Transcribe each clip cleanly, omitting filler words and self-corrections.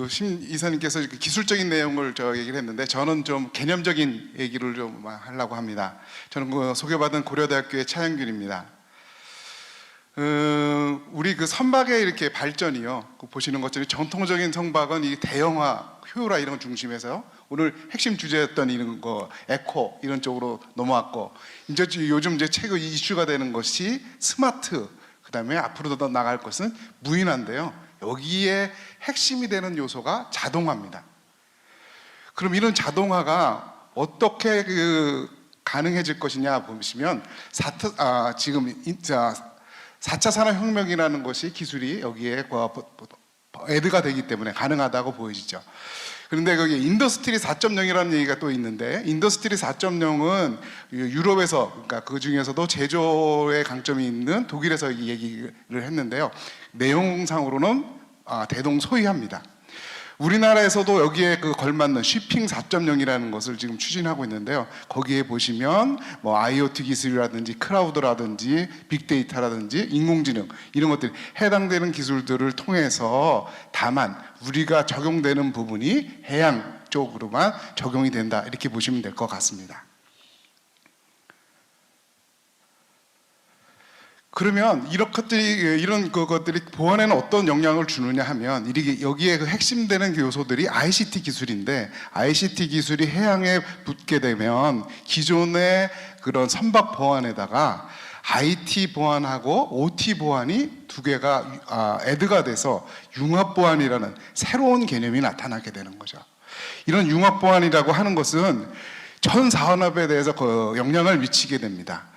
그 심 이사님께서 그 기술적인 내용을 얘기를 했는데 저는 좀 개념적인 얘기를 좀 하려고 합니다. 저는 그 소개받은 고려대학교의 차영균입니다. 우리 그 선박의 이렇게 발전이요. 보시는 것처럼 전통적인 선박은 이 대형화, 효율화 이런 중심에서 오늘 핵심 주제였던 이런 거 에코 이런 쪽으로 넘어왔고 이제 요즘 최고 이슈가 되는 것이 스마트, 그다음에 앞으로 더 나갈 것은 무인화인데요. 여기에 핵심이 되는 요소가 자동화입니다. 그럼 이런 자동화가 어떻게 가능해질 것이냐 보시면 지금 4차 산업혁명이라는 것이 기술이 여기에 애드가 되기 때문에 가능하다고 보여지죠. 그런데 거기 인더스트리 4.0이라는 얘기가 또 있는데 인더스트리 4.0은 유럽에서 그러니까 그 중에서도 제조의 강점이 있는 독일에서 이 얘기를 했는데요. 내용상으로는 대동소이합니다. 우리나라에서도 여기에 걸맞는 쉬핑 4.0이라는 것을 지금 추진하고 있는데요. 거기에 보시면 뭐 IoT 기술이라든지 클라우드라든지 빅데이터라든지 인공지능 이런 것들이 해당되는 기술들을 통해서 다만 우리가 적용되는 부분이 해양 쪽으로만 적용이 된다 이렇게 보시면 될 것 같습니다. 그러면 이런 것들이 보안에는 어떤 영향을 주느냐 하면 여기에 핵심되는 요소들이 ICT 기술인데 ICT 기술이 해양에 붙게 되면 기존의 그런 선박 보안에다가 IT 보안하고 OT 보안이 두 개가 애드가 돼서 융합 보안이라는 새로운 개념이 나타나게 되는 거죠. 이런 융합 보안이라고 하는 것은 전 산업에 대해서 영향을 미치게 됩니다.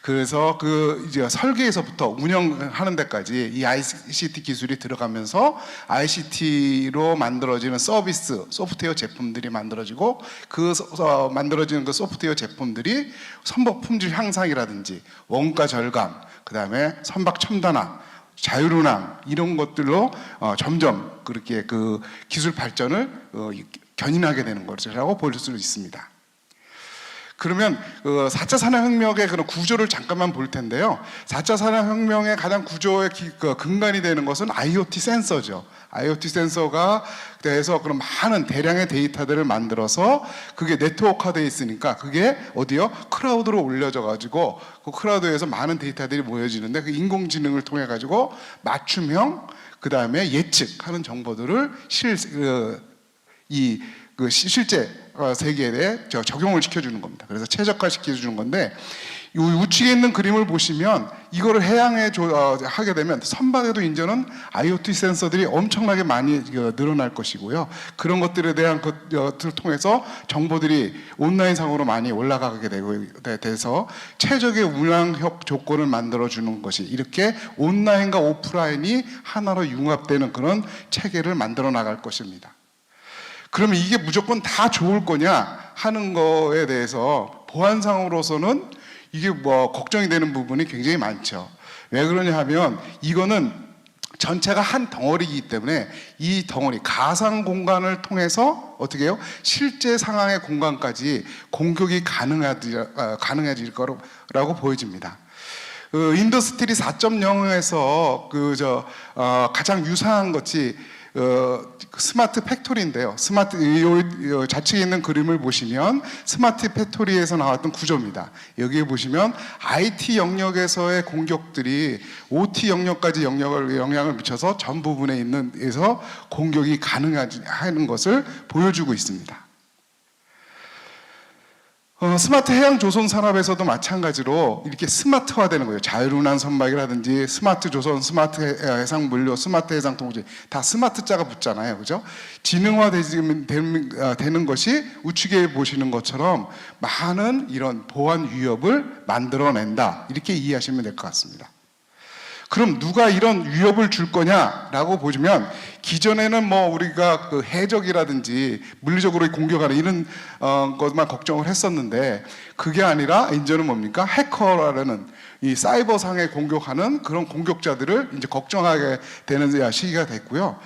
그래서 이제 설계에서부터 운영하는 데까지 이 ICT 기술이 들어가면서 ICT로 만들어지는 서비스, 소프트웨어 제품들이 만들어지고 만들어지는 그 소프트웨어 제품들이 선박 품질 향상이라든지 원가 절감, 그 다음에 선박 첨단화, 자율운항 이런 것들로 점점 그렇게 기술 발전을 견인하게 되는 것이라고 볼 수 있습니다. 그러면 4차 산업혁명의 그런 구조를 잠깐만 볼 텐데요. 4차 산업혁명의 가장 구조의 근간이 되는 것은 IoT 센서죠. IoT 센서가 돼서 그런 많은 대량의 데이터들을 만들어서 그게 네트워크화되어 있으니까 그게 어디요? 클라우드로 올려져 가지고 그 클라우드에서 많은 데이터들이 모여지는데 그 인공지능을 통해 가지고 맞춤형 그 다음에 예측하는 정보들을 실제 세계에 대해 적용을 시켜주는 겁니다. 그래서 최적화 시켜주는 건데 이 우측에 있는 그림을 보시면 이거를 해양에 하게 되면 선박에도 이제는 IoT 센서들이 엄청나게 많이 늘어날 것이고요. 그런 것들에 대한 것들을 통해서 정보들이 온라인상으로 많이 올라가게 돼서 최적의 운항 조건을 만들어주는 것이 이렇게 온라인과 오프라인이 하나로 융합되는 그런 체계를 만들어 나갈 것입니다. 그러면 이게 무조건 다 좋을 거냐 하는 거에 대해서 보안상으로서는 이게 걱정이 되는 부분이 굉장히 많죠. 왜 그러냐 하면 이거는 전체가 한 덩어리이기 때문에 이 덩어리 가상 공간을 통해서 어떻게 해요? 실제 상황의 공간까지 공격이 가능해질 거라고 보여집니다. 인더스트리 4.0에서 가장 유사한 것이 스마트 팩토리인데요. 좌측에 있는 그림을 보시면 스마트 팩토리에서 나왔던 구조입니다. 여기에 보시면 IT 영역에서의 공격들이 OT 영역까지 영향을 미쳐서 전 부분에 있는 데서 공격이 가능하는 것을 보여주고 있습니다. 스마트 해양 조선 산업에서도 마찬가지로 이렇게 스마트화되는 거예요. 자율운항 선박이라든지 스마트 조선, 스마트 해상 물류, 스마트 해상 통제 다 스마트 자가 붙잖아요, 그죠? 지능화되는 것이 우측에 보시는 것처럼 많은 이런 보안 위협을 만들어낸다 이렇게 이해하시면 될 것 같습니다. 그럼 누가 이런 위협을 줄 거냐라고 보시면 기존에는 우리가 해적이라든지 물리적으로 공격하는 이런 것만 걱정을 했었는데 그게 아니라 이제는 뭡니까? 해커라는 이 사이버상에 공격하는 그런 공격자들을 이제 걱정하게 되는 시기가 됐고요.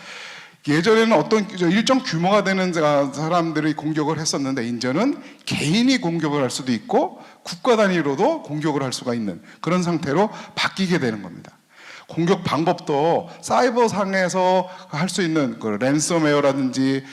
예전에는 어떤 일정 규모가 되는 사람들이 공격을 했었는데 이제는 개인이 공격을 할 수도 있고 국가 단위로도 공격을 할 수가 있는 그런 상태로 바뀌게 되는 겁니다. 공격 방법도 사이버상에서 할 수 있는 그 랜섬웨어라든지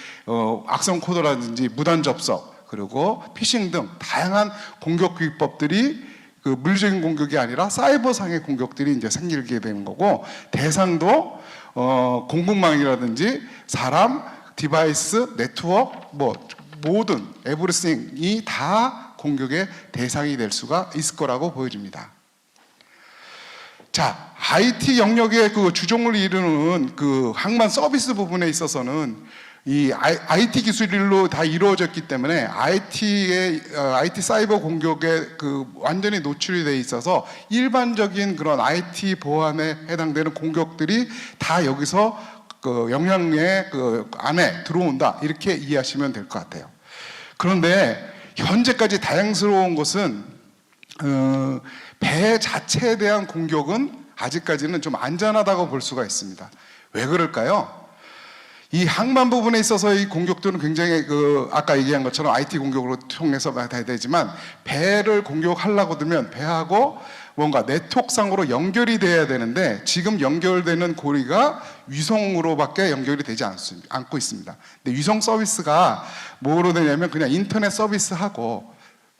악성 코드라든지 무단 접속 그리고 피싱 등 다양한 공격 기법들이 그 물리적인 공격이 아니라 사이버상의 공격들이 이제 생기게 되는 거고, 대상도 공급망이라든지 사람, 디바이스, 네트워크 뭐 모든 에브리띵이 다 공격의 대상이 될 수가 있을 거라고 보여집니다. 자, IT 영역의 그 주종을 이루는 그 항만 서비스 부분에 있어서는 이 IT 기술로 다 이루어졌기 때문에 IT 사이버 공격에 그 완전히 노출이 돼 있어서 일반적인 그런 IT 보안에 해당되는 공격들이 다 여기서 그 영향의 그 안에 들어온다, 이렇게 이해하시면 될 것 같아요. 그런데 현재까지 다양스러운 것은 배 자체에 대한 공격은 아직까지는 좀 안전하다고 볼 수가 있습니다. 왜 그럴까요? 이 항만 부분에 있어서 이 공격들은 굉장히 그 아까 얘기한 것처럼 IT 공격으로 통해서 돼야 되지만, 배를 공격하려고 들면 배하고 뭔가 네트워크상으로 연결이 돼야 되는데 지금 연결되는 고리가 위성으로밖에 연결이 되지 않고 있습니다. 근데 위성 서비스가 뭐로 되냐면 그냥 인터넷 서비스하고,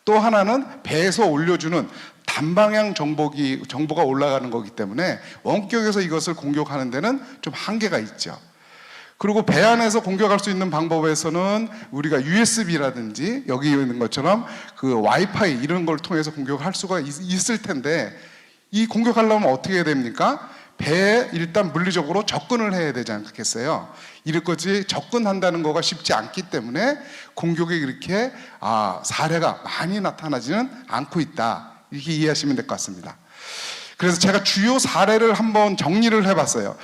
또 하나는 배에서 올려주는 단방향 정보가 올라가는 거기 때문에 원격에서 이것을 공격하는 데는 좀 한계가 있죠. 그리고 배 안에서 공격할 수 있는 방법에서는 우리가 USB라든지 여기 있는 것처럼 그 와이파이 이런 걸 통해서 공격할 수가 있을 텐데, 이 공격하려면 어떻게 해야 됩니까? 배에 일단 물리적으로 접근을 해야 되지 않겠어요? 이렇게까지 접근한다는 거가 쉽지 않기 때문에 공격이 이렇게 사례가 많이 나타나지는 않고 있다, 이렇게 이해하시면 될 것 같습니다. 그래서 제가 주요 사례를 한번 정리를 해봤어요.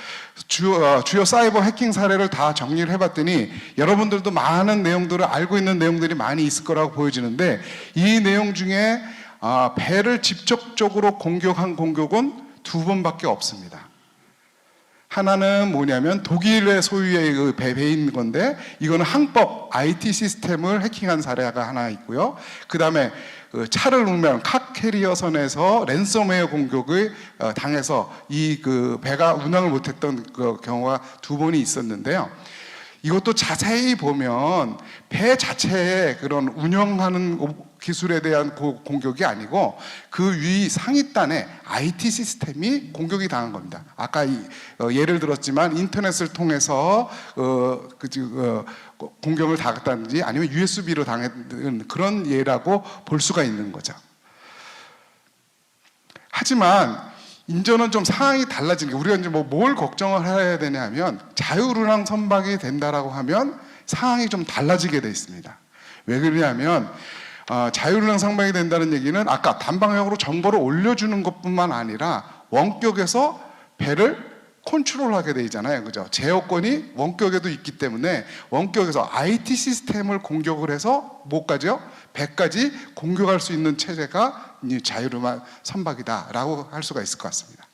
주요 사이버 해킹 사례를 다 정리를 해봤더니 여러분들도 많은 내용들을 알고 있는 내용들이 많이 있을 거라고 보여지는데, 이 내용 중에 배를 직접적으로 공격한 공격은 2번밖에 없습니다. 하나는 뭐냐면 독일의 소유의 그 배인 건데, 이거는 항법 IT 시스템을 해킹한 사례가 하나 있고요. 그 다음에 그 차를 운행하는 카캐리어선에서 랜섬웨어 공격을 당해서 이 그 배가 운항을 못했던 그 경우가 2번이 있었는데요. 이것도 자세히 보면 배 자체의 그런 운영하는 기술에 대한 공격이 아니고 그 위 상위단의 IT 시스템이 공격이 당한 겁니다. 아까 예를 들었지만 인터넷을 통해서 공격을 당했다든지 아니면 USB로 당했던 그런 예라고 볼 수가 있는 거죠. 하지만 이제는 좀 상황이 달라지는 게, 우리가 이제 뭘 걱정을 해야 되냐 하면 자율운항 선박이 된다라고 하면 상황이 좀 달라지게 돼 있습니다. 왜 그러냐면 자율운항 선박이 된다는 얘기는 아까 단방향으로 정보를 올려주는 것뿐만 아니라 원격에서 배를 컨트롤하게 되잖아요, 그죠? 제어권이 원격에도 있기 때문에 원격에서 IT 시스템을 공격을 해서 뭐까지요? 배까지 공격할 수 있는 체제가 자율운항 선박이다라고 할 수가 있을 것 같습니다.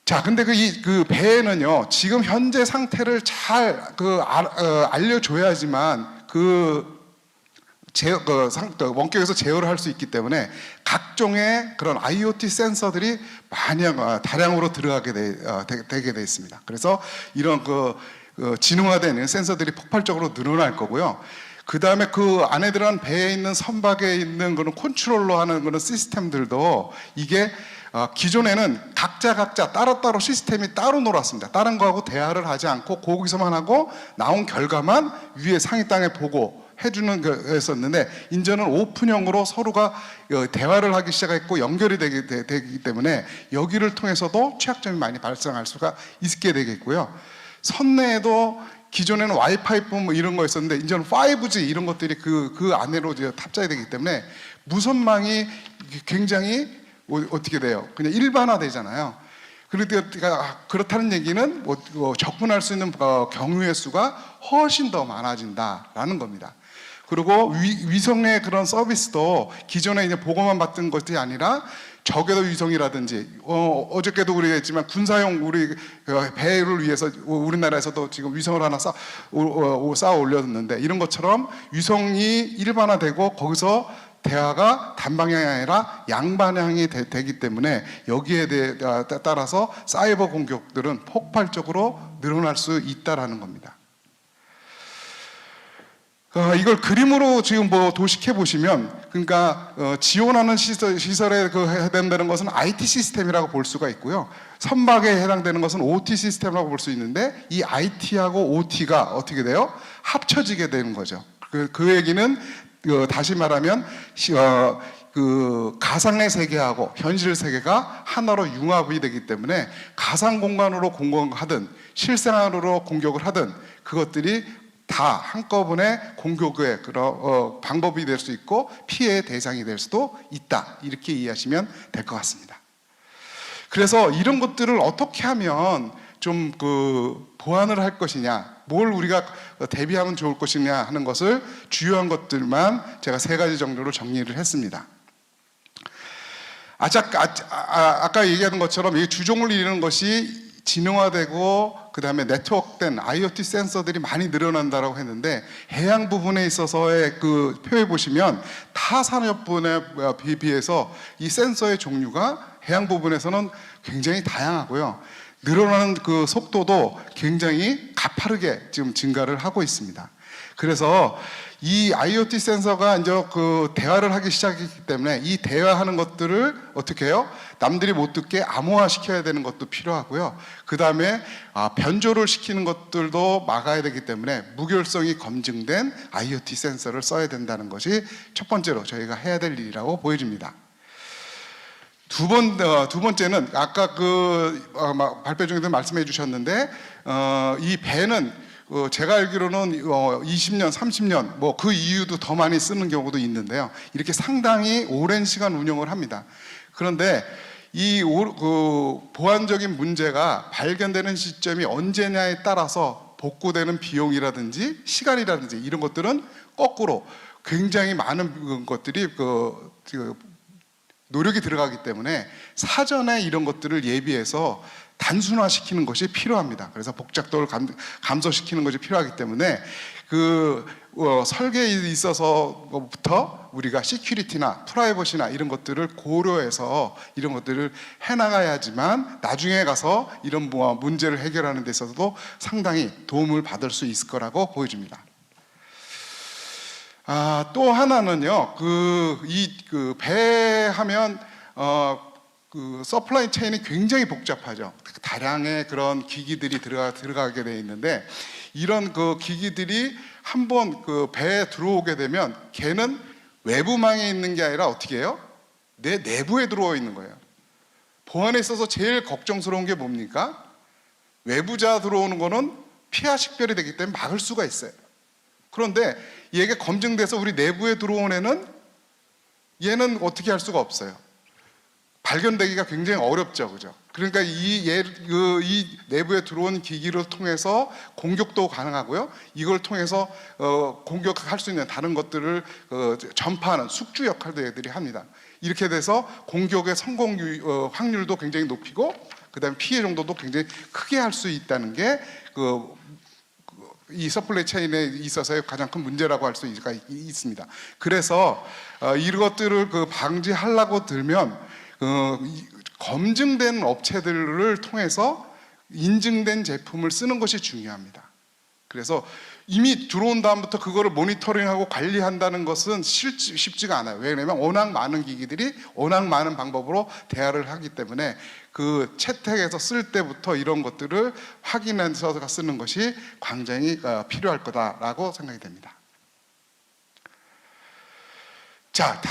자, 근데 그 배에는요, 지금 현재 상태를 잘 알려줘야지만 원격에서 제어를 할 수 있기 때문에 각종의 그런 IoT 센서들이 다량으로 들어가게 되게 돼 있습니다. 그래서 이런 지능화되는 센서들이 폭발적으로 늘어날 거고요. 그 다음에 그 안에 들어간 배에 있는 선박에 있는 그런 컨트롤로 하는 그런 시스템들도 이게 기존에는 각자 따로따로 시스템이 따로 놀았습니다. 다른 거하고 대화를 하지 않고 거기서만 하고 나온 결과만 위에 상위 땅에 보고 해주는 거였었는데, 이제는 오픈형으로 서로가 대화를 하기 시작했고 연결이 되기 때문에 여기를 통해서도 취약점이 많이 발생할 수가 있게 되겠고요. 선내에도 기존에는 와이파이뿐 뭐 이런 거였었는데 이제는 5G 이런 것들이 그 안으로 이제 탑재가 되기 때문에 무선망이 굉장히 어떻게 돼요? 그냥 일반화되잖아요. 그러니까 그렇다는 얘기는 접근할 수 있는 경우의 수가 훨씬 더 많아진다라는 겁니다. 그리고 위성의 그런 서비스도 기존에 이제 보고만 받던 것이 아니라 저궤도 위성이라든지 어저께도 우리가 했지만 군사용 우리 배를 위해서 우리나라에서도 지금 위성을 하나 쌓아 올렸는데, 이런 것처럼 위성이 일반화되고 거기서 대화가 단방향이 아니라 양방향이 되기 때문에 여기에 따라서 사이버 공격들은 폭발적으로 늘어날 수 있다라는 겁니다. 이걸 그림으로 지금 도식해 보시면, 그러니까 지원하는 시설에 해당되는 것은 IT 시스템이라고 볼 수가 있고요. 선박에 해당되는 것은 OT 시스템이라고 볼 수 있는데, 이 IT하고 OT가 어떻게 돼요? 합쳐지게 되는 거죠. 그 얘기는 다시 말하면 가상의 세계하고 현실 세계가 하나로 융합이 되기 때문에 가상 공간으로 공격하든 실생활로 공격을 하든 그것들이 다 한꺼번에 공격의 그런 방법이 될 수 있고 피해의 대상이 될 수도 있다, 이렇게 이해하시면 될 것 같습니다. 그래서 이런 것들을 어떻게 하면 좀 보완을 할 것이냐, 뭘 우리가 대비하면 좋을 것이냐 하는 것을 주요한 것들만 제가 3가지 정도로 정리를 했습니다. 아까 얘기하던 것처럼 이 주종을 이루는 것이 지능화되고 그 다음에 네트워크된 IoT 센서들이 많이 늘어난다고 했는데, 해양 부분에 있어서의 그 표에 보시면 타 산업분에 비해서 이 센서의 종류가 해양 부분에서는 굉장히 다양하고요. 늘어나는 그 속도도 굉장히 가파르게 지금 증가를 하고 있습니다. 그래서 이 IoT 센서가 이제 대화를 하기 시작했기 때문에 이 대화하는 것들을 어떻게 해요? 남들이 못 듣게 암호화 시켜야 되는 것도 필요하고요. 그 다음에 변조를 시키는 것들도 막아야 되기 때문에 무결성이 검증된 IoT 센서를 써야 된다는 것이 첫 번째로 저희가 해야 될 일이라고 보여집니다. 두 번째는 아까 발표 중에도 말씀해 주셨는데, 이 배는 제가 알기로는 20년, 30년 그 이후도 더 많이 쓰는 경우도 있는데요. 이렇게 상당히 오랜 시간 운영을 합니다. 그런데 이 보안적인 문제가 발견되는 시점이 언제냐에 따라서 복구되는 비용이라든지 시간이라든지 이런 것들은 거꾸로 굉장히 많은 것들이 노력이 들어가기 때문에 사전에 이런 것들을 예비해서 단순화시키는 것이 필요합니다. 그래서 복잡도를 감소시키는 것이 필요하기 때문에 설계에 있어서부터 우리가 시큐리티나 프라이버시나 이런 것들을 고려해서 이런 것들을 해나가야지만 나중에 가서 이런 문제를 해결하는 데 있어서도 상당히 도움을 받을 수 있을 거라고 보여집니다. 또 하나는요, 배 하면 서플라이 체인이 굉장히 복잡하죠. 다량의 그런 기기들이 들어가게 되어 있는데, 이런 기기들이 한번 배에 들어오게 되면 걔는 외부망에 있는 게 아니라 어떻게 해요? 내 내부에 들어와 있는 거예요. 보안에 있어서 제일 걱정스러운 게 뭡니까? 외부자 들어오는 거는 피하 식별이 되기 때문에 막을 수가 있어요. 그런데 얘가 검증돼서 우리 내부에 들어온 얘는 어떻게 할 수가 없어요. 발견되기가 굉장히 어렵죠, 그죠? 그러니까 이 내부에 들어온 기기를 통해서 공격도 가능하고요. 이걸 통해서 공격할 수 있는 다른 것들을 전파하는 숙주 역할도 얘들이 합니다. 이렇게 돼서 공격의 성공 확률도 굉장히 높이고, 그다음에 피해 정도도 굉장히 크게 할 수 있다는 게 이 서플라이 체인에 있어서의 가장 큰 문제라고 할 수 있습니다. 그래서 이것들을 방지하려고 들면 검증된 업체들을 통해서 인증된 제품을 쓰는 것이 중요합니다. 그래서 이미 들어온 다음부터 그거를 모니터링하고 관리한다는 것은 쉽지가 않아요. 왜냐하면 워낙 많은 기기들이 워낙 많은 방법으로 대화를 하기 때문에 채택에서 쓸 때부터 이런 것들을 확인해서 쓰는 것이 굉장히 필요할 거다라고 생각이 됩니다. 자,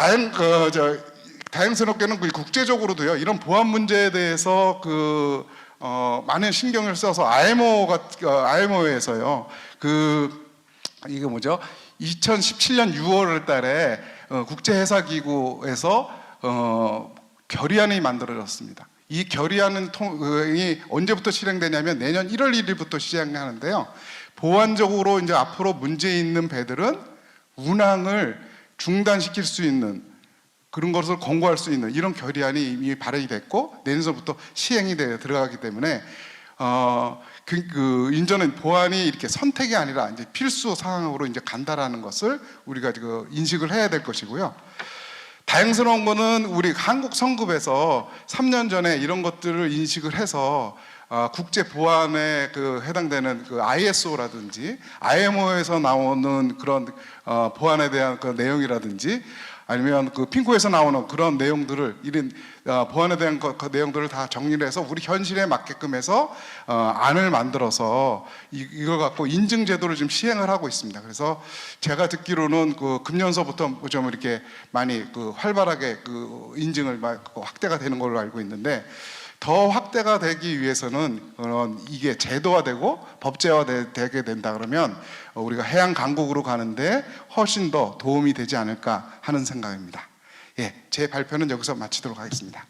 다행스럽게는 국제적으로도요, 이런 보안 문제에 대해서 많은 신경을 써서 IMO에서요, 이게 뭐죠? 2017년 6월 달에 국제해사기구에서 결의안이 만들어졌습니다. 이 결의안이 언제부터 실행되냐면 내년 1월 1일부터 시행하는데요. 보안적으로 이제 앞으로 문제 있는 배들은 운항을 중단시킬 수 있는 그런 것을 권고할 수 있는 이런 결의안이 이미 발의이 됐고 내년서부터 시행이 들어가기 때문에 인전은 보안이 이렇게 선택이 아니라 이제 필수 사항으로 이제 간다라는 것을 우리가 인식을 해야 될 것이고요. 다행스러운 거는 우리 한국 성급에서 3년 전에 이런 것들을 인식을 해서 국제 보안에 해당되는 ISO라든지 IMO에서 나오는 그런 보안에 대한 그 내용이라든지 아니면 핑크에서 나오는 그런 내용들을 이런 보안에 대한 그 내용들을 다 정리를 해서 우리 현실에 맞게끔 해서 안을 만들어서 이걸 갖고 인증 제도를 지금 시행을 하고 있습니다. 그래서 제가 듣기로는 금년서부터 좀 이렇게 많이 활발하게 인증을 확대가 되는 걸로 알고 있는데, 더 확대가 되기 위해서는 이게 제도화되고 법제화되게 된다 그러면 우리가 해양 강국으로 가는데 훨씬 더 도움이 되지 않을까 하는 생각입니다. 예, 제 발표는 여기서 마치도록 하겠습니다.